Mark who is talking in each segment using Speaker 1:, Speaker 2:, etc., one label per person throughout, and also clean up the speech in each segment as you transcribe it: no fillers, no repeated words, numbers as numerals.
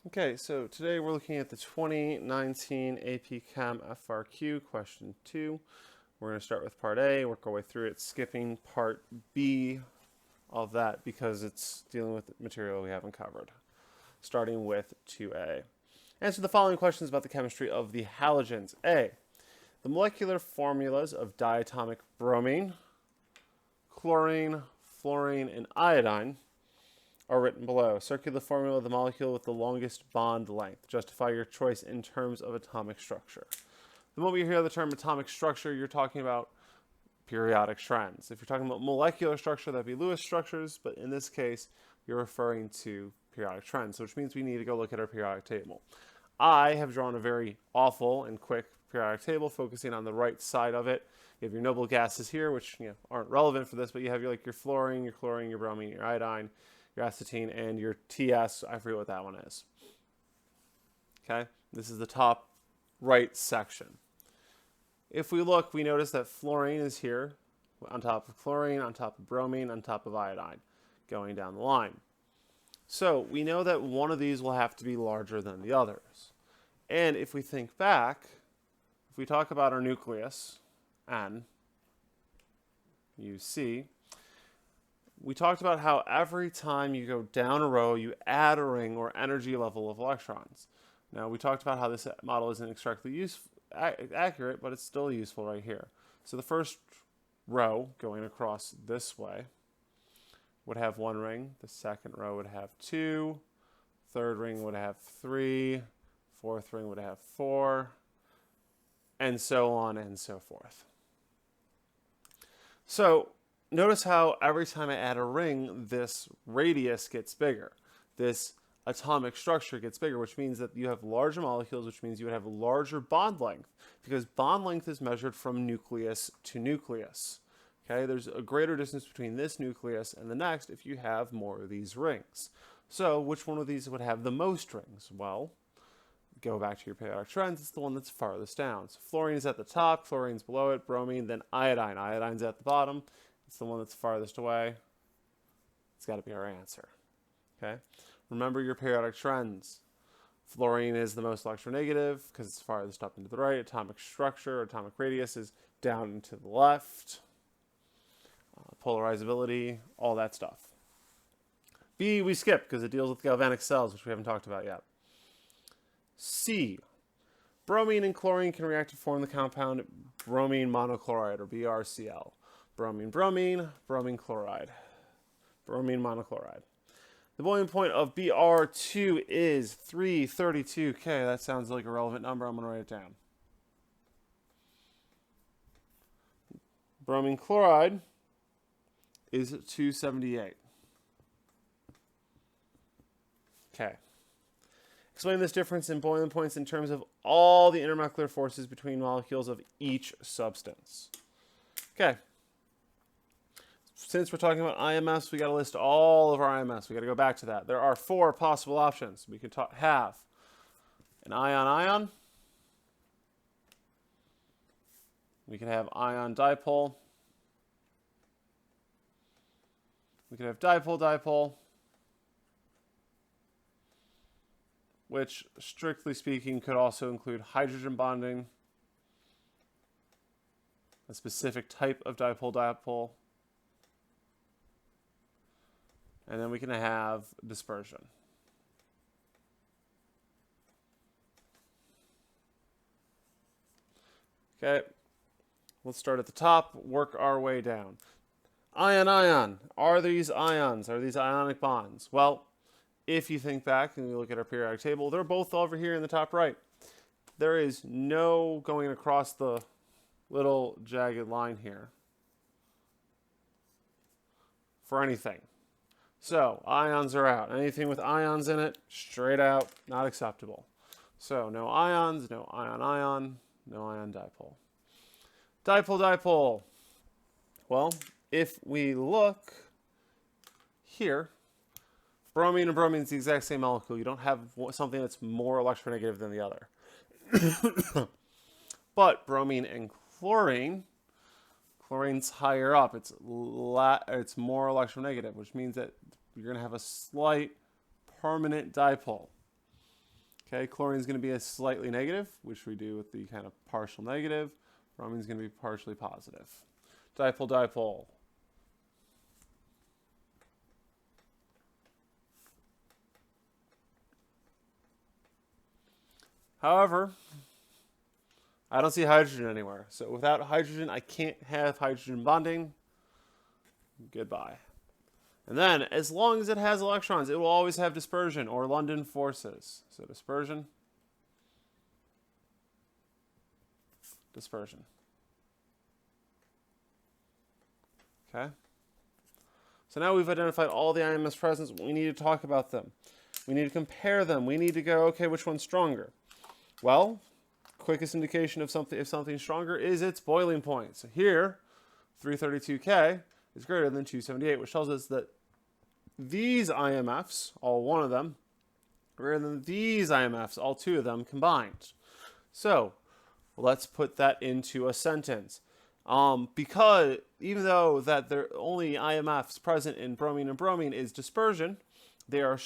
Speaker 1: Okay, so today we're looking at the 2019 AP Chem FRQ question 2. We're going to start with part A, work our way through it, skipping part B of that because it's dealing with material we haven't covered. Starting with 2A. Answer the following questions about the chemistry of the halogens. A. The molecular formulas of diatomic bromine, chlorine, fluorine, and iodine are written below. Circulate the formula of the molecule with the longest bond length. Justify your choice in terms of atomic structure. The moment you hear the term atomic structure, you're talking about periodic trends. If you're talking about molecular structure, that'd be Lewis structures, but in this case, you're referring to periodic trends, which means we need to go look at our periodic table. I have drawn a very awful and quick periodic table, focusing on the right side of it. You have your noble gases here, which aren't relevant for this, but you have your fluorine, your chlorine, your bromine, your iodine, your acetine, and your TS. I forget what that one is. Okay, this is the top right section. If we look, we notice that fluorine is here, on top of chlorine, on top of bromine, on top of iodine, going down the line. So we know that one of these will have to be larger than the others. And if we think back, if we talk about our nucleus, N, you see, we talked about how every time you go down a row, you add a ring or energy level of electrons. Now, we talked about how this model isn't exactly accurate, but it's still useful right here. So the first row going across this way would have one ring. The second row would have two. Third ring would have three. Fourth ring would have four. And so on and so forth. So notice how every time I add a ring, this radius gets bigger. This atomic structure gets bigger, which means that you have larger molecules, which means you would have larger bond length, because bond length is measured from nucleus to nucleus. Okay, there's a greater distance between this nucleus and the next if you have more of these rings. So which one of these would have the most rings? Well, go back to your periodic trends, it's the one that's farthest down. So fluorine is at the top, chlorine's below it, bromine, then iodine. Iodine's at the bottom. It's the one that's farthest away. It's got to be our answer. Okay? Remember your periodic trends. Fluorine is the most electronegative because it's farthest up into the right. Atomic structure, atomic radius is down and to the left. Polarizability, all that stuff. B, we skip because it deals with galvanic cells, which we haven't talked about yet. C, bromine and chlorine can react to form the compound bromine monochloride, or BrCl. Bromine, bromine, bromine chloride. Bromine monochloride. The boiling point of Br2 is 332 K. That sounds like a relevant number. I'm going to write it down. Bromine chloride is 278. Okay. Explain this difference in boiling points in terms of all the intermolecular forces between molecules of each substance. Okay. Since we're talking about IMS, we got to list all of our IMS. We got to go back to that. There are 4 possible options. We could have an ion-ion. We could have ion-dipole. We could have dipole-dipole, which, strictly speaking, could also include hydrogen bonding, a specific type of dipole-dipole. And then we can have dispersion. Okay, let's start at the top, work our way down. Ion-ion. Are these ions? Are these ionic bonds? Well, if you think back and you look at our periodic table, they're both over here in the top right. There is no going across the little jagged line here for anything. So, ions are out. Anything with ions in it, straight out, not acceptable. So, no ions, no ion-ion, no ion-dipole. Dipole-dipole. Well, if we look here, bromine and bromine is the exact same molecule. You don't have something that's more electronegative than the other. But bromine and chlorine, chlorine's higher up. It's more electronegative, which means that you're going to have a slight permanent dipole. Okay, chlorine is going to be a slightly negative, which we do with the kind of partial negative. Bromine is going to be partially positive. Dipole, dipole. However, I don't see hydrogen anywhere. So without hydrogen, I can't have hydrogen bonding. Goodbye. And then, as long as it has electrons, it will always have dispersion or London forces. So dispersion, dispersion. Okay? So now we've identified all the IMS presents. We need to talk about them. We need to compare them. We need to go, okay, which one's stronger? Well, quickest indication of something, if something's stronger, is its boiling point. So here, 332K is greater than 278, which tells us that these IMFs, all one of them, greater than these IMFs, all two of them combined. So let's put that into a sentence. Because even though that there only IMFs present in bromine and bromine is dispersion, there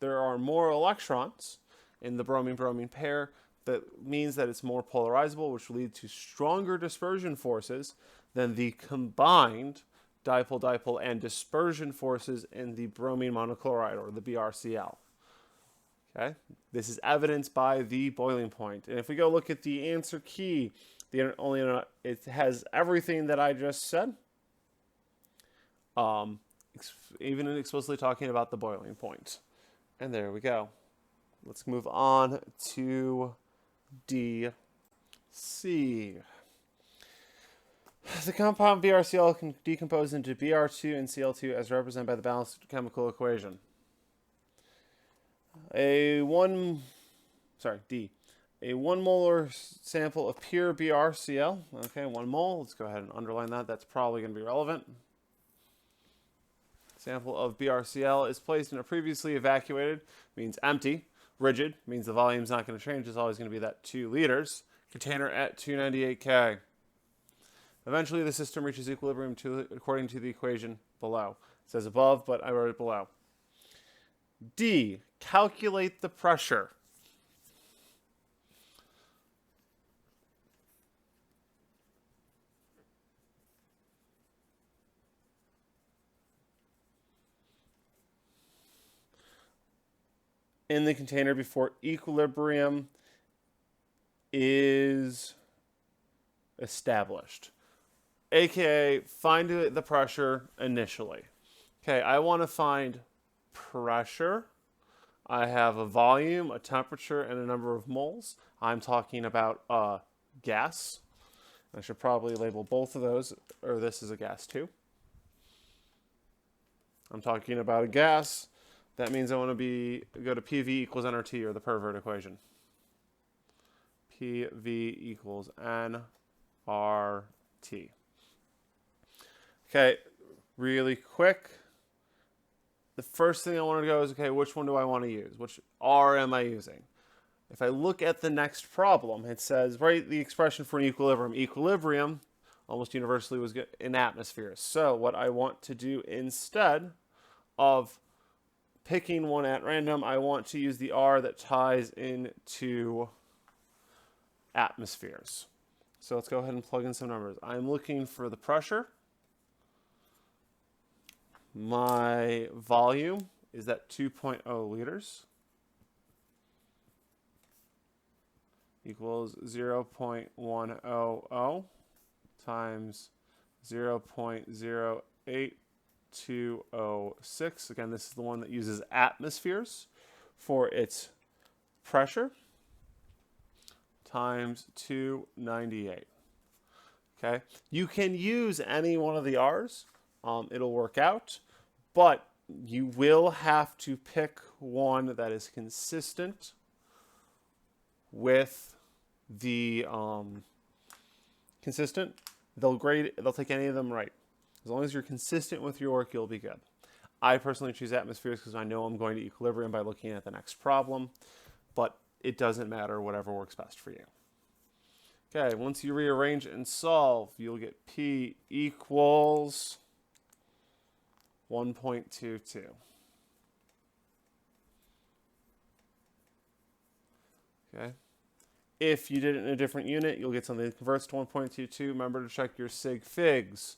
Speaker 1: are more electrons in the bromine-bromine pair. That means that it's more polarizable, which will lead to stronger dispersion forces than the combined dipole-dipole and dispersion forces in the bromine monochloride, or the BrCl. Okay, this is evidenced by the boiling point. And if we go look at the answer key, it has everything that I just said, even explicitly talking about the boiling point. And there we go. Let's move on to DC. The compound BrCl can decompose into Br2 and Cl2 as represented by the balanced chemical equation. A 1 molar sample of pure BrCl, okay, 1 mole, let's go ahead and underline that, that's probably going to be relevant. Sample of BrCl is placed in a previously evacuated, means empty, rigid, means the volume's not going to change, it's always going to be that 2 liters, container at 298 K. Eventually the system reaches equilibrium according to the equation below. It says above, but I wrote it below. D, calculate the pressure. In the container before equilibrium is established. AKA, find the pressure initially. Okay, I want to find pressure. I have a volume, a temperature, and a number of moles. I'm talking about gas. I should probably label both of those, or this is a gas too. I'm talking about a gas. That means I want to go to PV equals nRT, or the pervert equation. PV equals nRT. Okay, really quick. The first thing I want to go is, okay, which one do I want to use? Which R am I using? If I look at the next problem, it says, write the expression for an equilibrium. Equilibrium, almost universally, was in atmospheres. So what I want to do instead of picking one at random, I want to use the R that ties into atmospheres. So let's go ahead and plug in some numbers. I'm looking for the pressure. My volume is at 2.0 liters. Equals 0.100 times 0.08206. Again, this is the one that uses atmospheres for its pressure, times 298. Okay, you can use any one of the R's. It'll work out, but you will have to pick one that is consistent with the They'll take any of them right. As long as you're consistent with your work, you'll be good. I personally choose atmospheres because I know I'm going to equilibrium by looking at the next problem, but it doesn't matter, whatever works best for you. Okay, once you rearrange and solve, you'll get P equals 1.22. Okay. If you did it in a different unit, you'll get something that converts to 1.22. Remember to check your sig figs.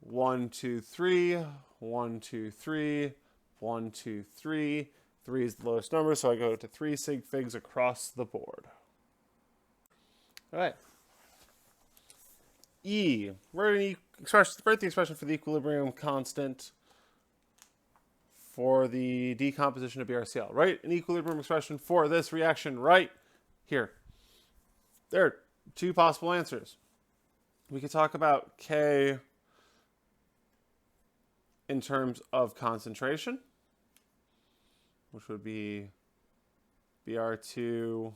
Speaker 1: 1, 2, 3, 1, 2, 3, 1, 2, 3. 3 is the lowest number, so I go to 3 sig figs across the board. All right. E. Write the expression for the equilibrium constant for the decomposition of BRCl. Write an equilibrium expression for this reaction right here. There are 2 possible answers. We could talk about K in terms of concentration, which would be Br2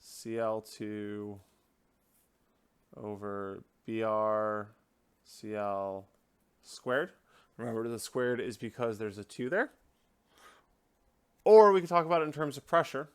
Speaker 1: Cl2 over BrCl squared. Remember, the squared is because there's a 2 there. Or we could talk about it in terms of pressure.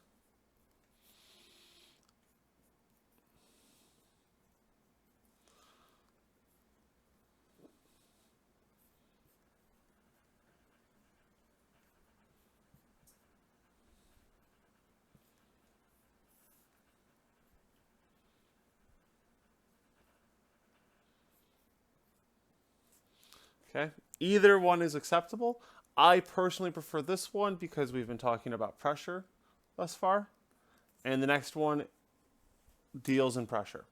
Speaker 1: Okay, either one is acceptable. I personally prefer this one because we've been talking about pressure thus far. And the next one deals in pressure.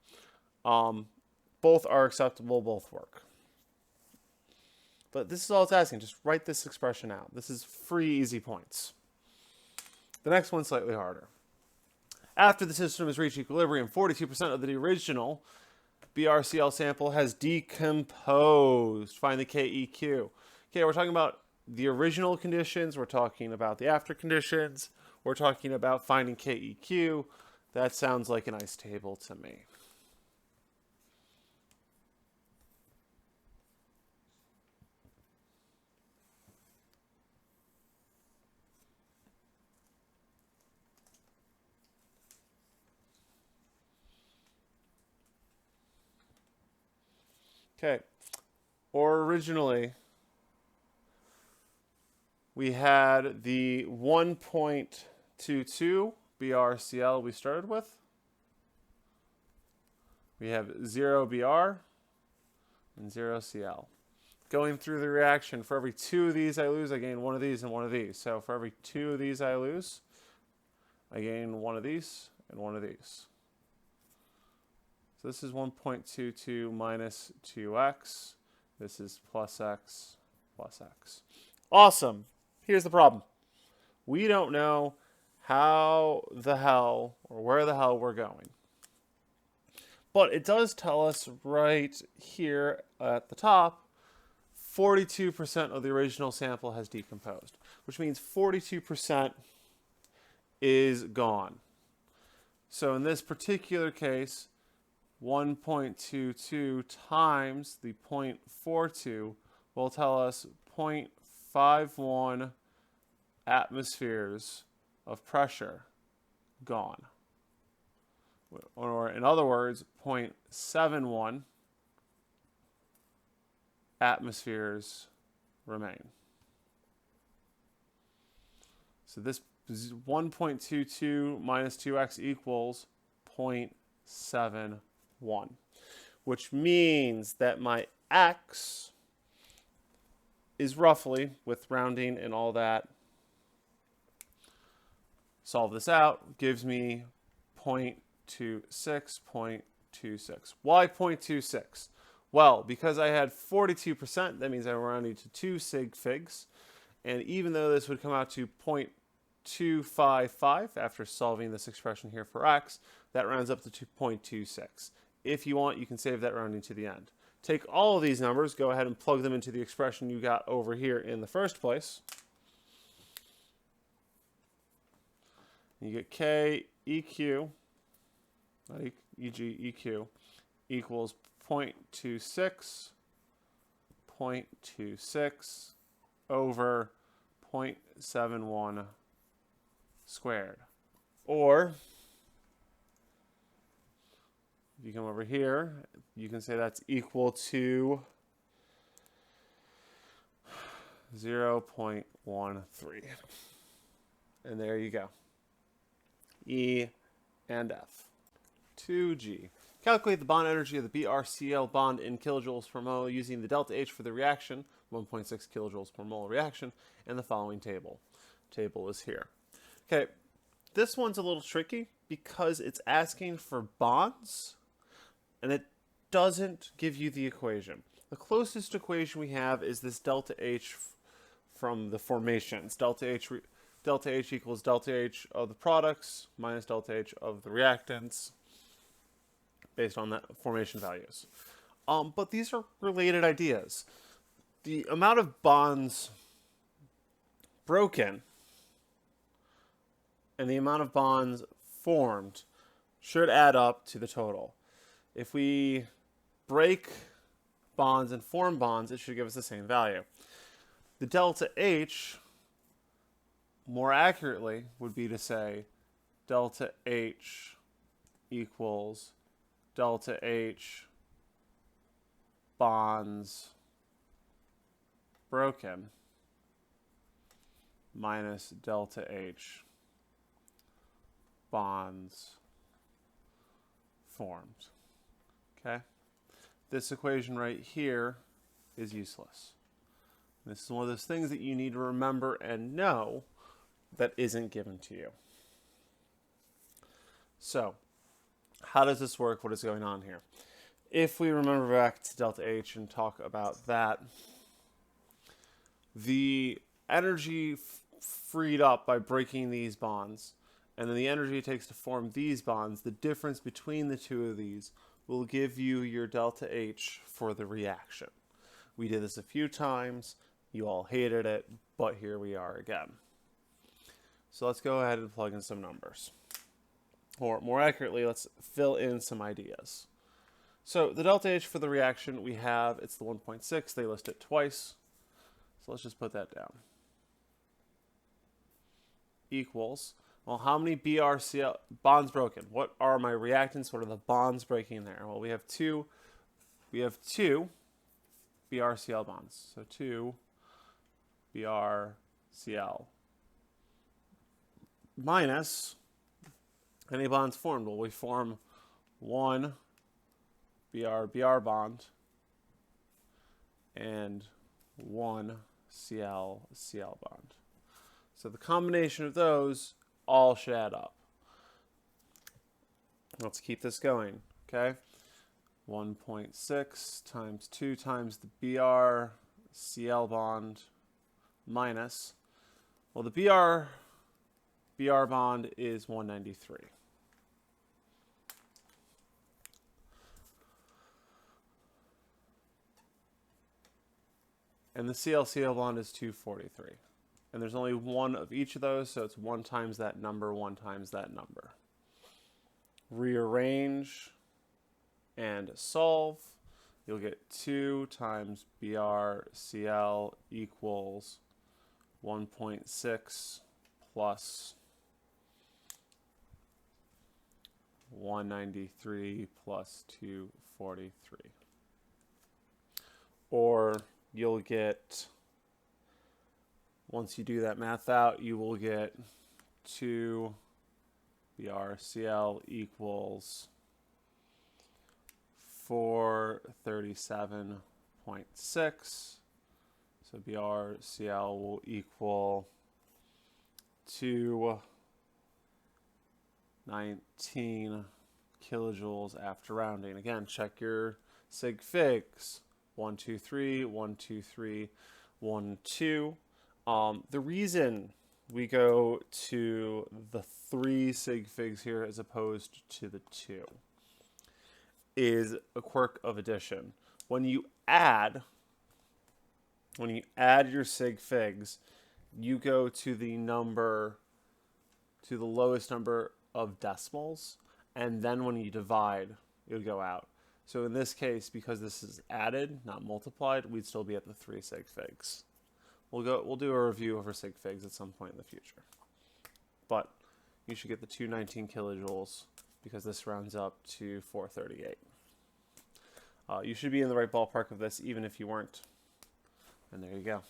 Speaker 1: Both are acceptable, both work. But this is all it's asking. Just write this expression out. This is free, easy points. The next one's slightly harder. After the system has reached equilibrium, 42% of the original BRCl sample has decomposed. Find the KEQ. Okay, we're talking about the original conditions. We're talking about the after conditions. We're talking about finding KEQ. That sounds like a nice table to me. Okay, originally we had the 1.22 BRCl we started with. We have 0 BR and 0 CL. Going through the reaction, for every 2 of these I lose, I gain 1 of these and 1 of these. So for every 2 of these I lose, I gain 1 of these and 1 of these. So this is 1.22 minus 2x. This is plus x plus x. Awesome. Here's the problem. We don't know how the hell or where the hell we're going. But it does tell us right here at the top, 42% of the original sample has decomposed, which means 42% is gone. So in this particular case, 1.22 times the 0.42 will tell us 0.51 atmospheres of pressure gone. Or in other words, 0.71 atmospheres remain. So this 1.22 minus 2x equals 0.71, which means that my x is roughly, with rounding and all that, solve this out, gives me 0.26, 0.26. Why 0.26? Well, because I had 42%, that means I rounded to 2 sig figs. And even though this would come out to 0.255 after solving this expression here for x, that rounds up to 2.26. If you want, you can save that rounding to the end. Take all of these numbers, go ahead and plug them into the expression you got over here in the first place. You get K EQ, not EG, EQ, equals 0.26, 0.26 over 0.71 squared. Or, if you come over here, you can say that's equal to 0.13. And there you go. E, and F. 2G. Calculate the bond energy of the BrCl bond in kilojoules per mole using the delta H for the reaction, 1.6 kilojoules per mole reaction, and the following table. Table is here. Okay, this one's a little tricky because it's asking for bonds, and it doesn't give you the equation. The closest equation we have is this delta H from the formations. Delta H equals delta H of the products minus delta H of the reactants based on that formation values. But these are related ideas. The amount of bonds broken and the amount of bonds formed should add up to the total. If we break bonds and form bonds, it should give us the same value. The delta H, more accurately, would be to say delta H equals delta H bonds broken minus delta H bonds formed. Okay? This equation right here is useless. This is one of those things that you need to remember and know that isn't given to you. So, how does this work? What is going on here? If we remember back to delta H and talk about that, the energy freed up by breaking these bonds, and then the energy it takes to form these bonds, the difference between the two of these will give you your delta H for the reaction. We did this a few times. You all hated it, but here we are again. So let's go ahead and plug in some numbers. Or more accurately, let's fill in some ideas. So the delta H for the reaction we have, it's the 1.6. They list it twice. So let's just put that down. Equals, well, how many BrCl bonds broken? What are my reactants? What are the bonds breaking there? Well, we have two BrCl bonds. So 2 BrCl minus any bonds formed. Well, we form 1 Br bond and 1 Cl bond. So the combination of those all should add up. Let's keep this going, okay? 1.6 times 2 times the BrCl bond minus, well, the Br bond is 193. And the Cl bond is 243. And there's only one of each of those, so it's 1 times that number, 1 times that number. Rearrange and solve. You'll get 2 times BrCl equals 1.6 plus 193 plus 243. Or you'll get, once you do that math out, you will get 2 BrCl equals 437.6. So BrCl will equal 219 kilojoules after rounding. Again, check your sig figs. 1, 2, 3, 1, 2, 3, 1, 2. The reason we go to the 3 sig figs here as opposed to the 2 is a quirk of addition. When you add your sig figs, you go to the lowest number of decimals, and then when you divide, it would go out. So in this case, because this is added, not multiplied, we'd still be at the 3 sig figs. We'll do a review of our sig figs at some point in the future. But you should get the 219 kilojoules because this rounds up to 438. You should be in the right ballpark of this even if you weren't. And there you go.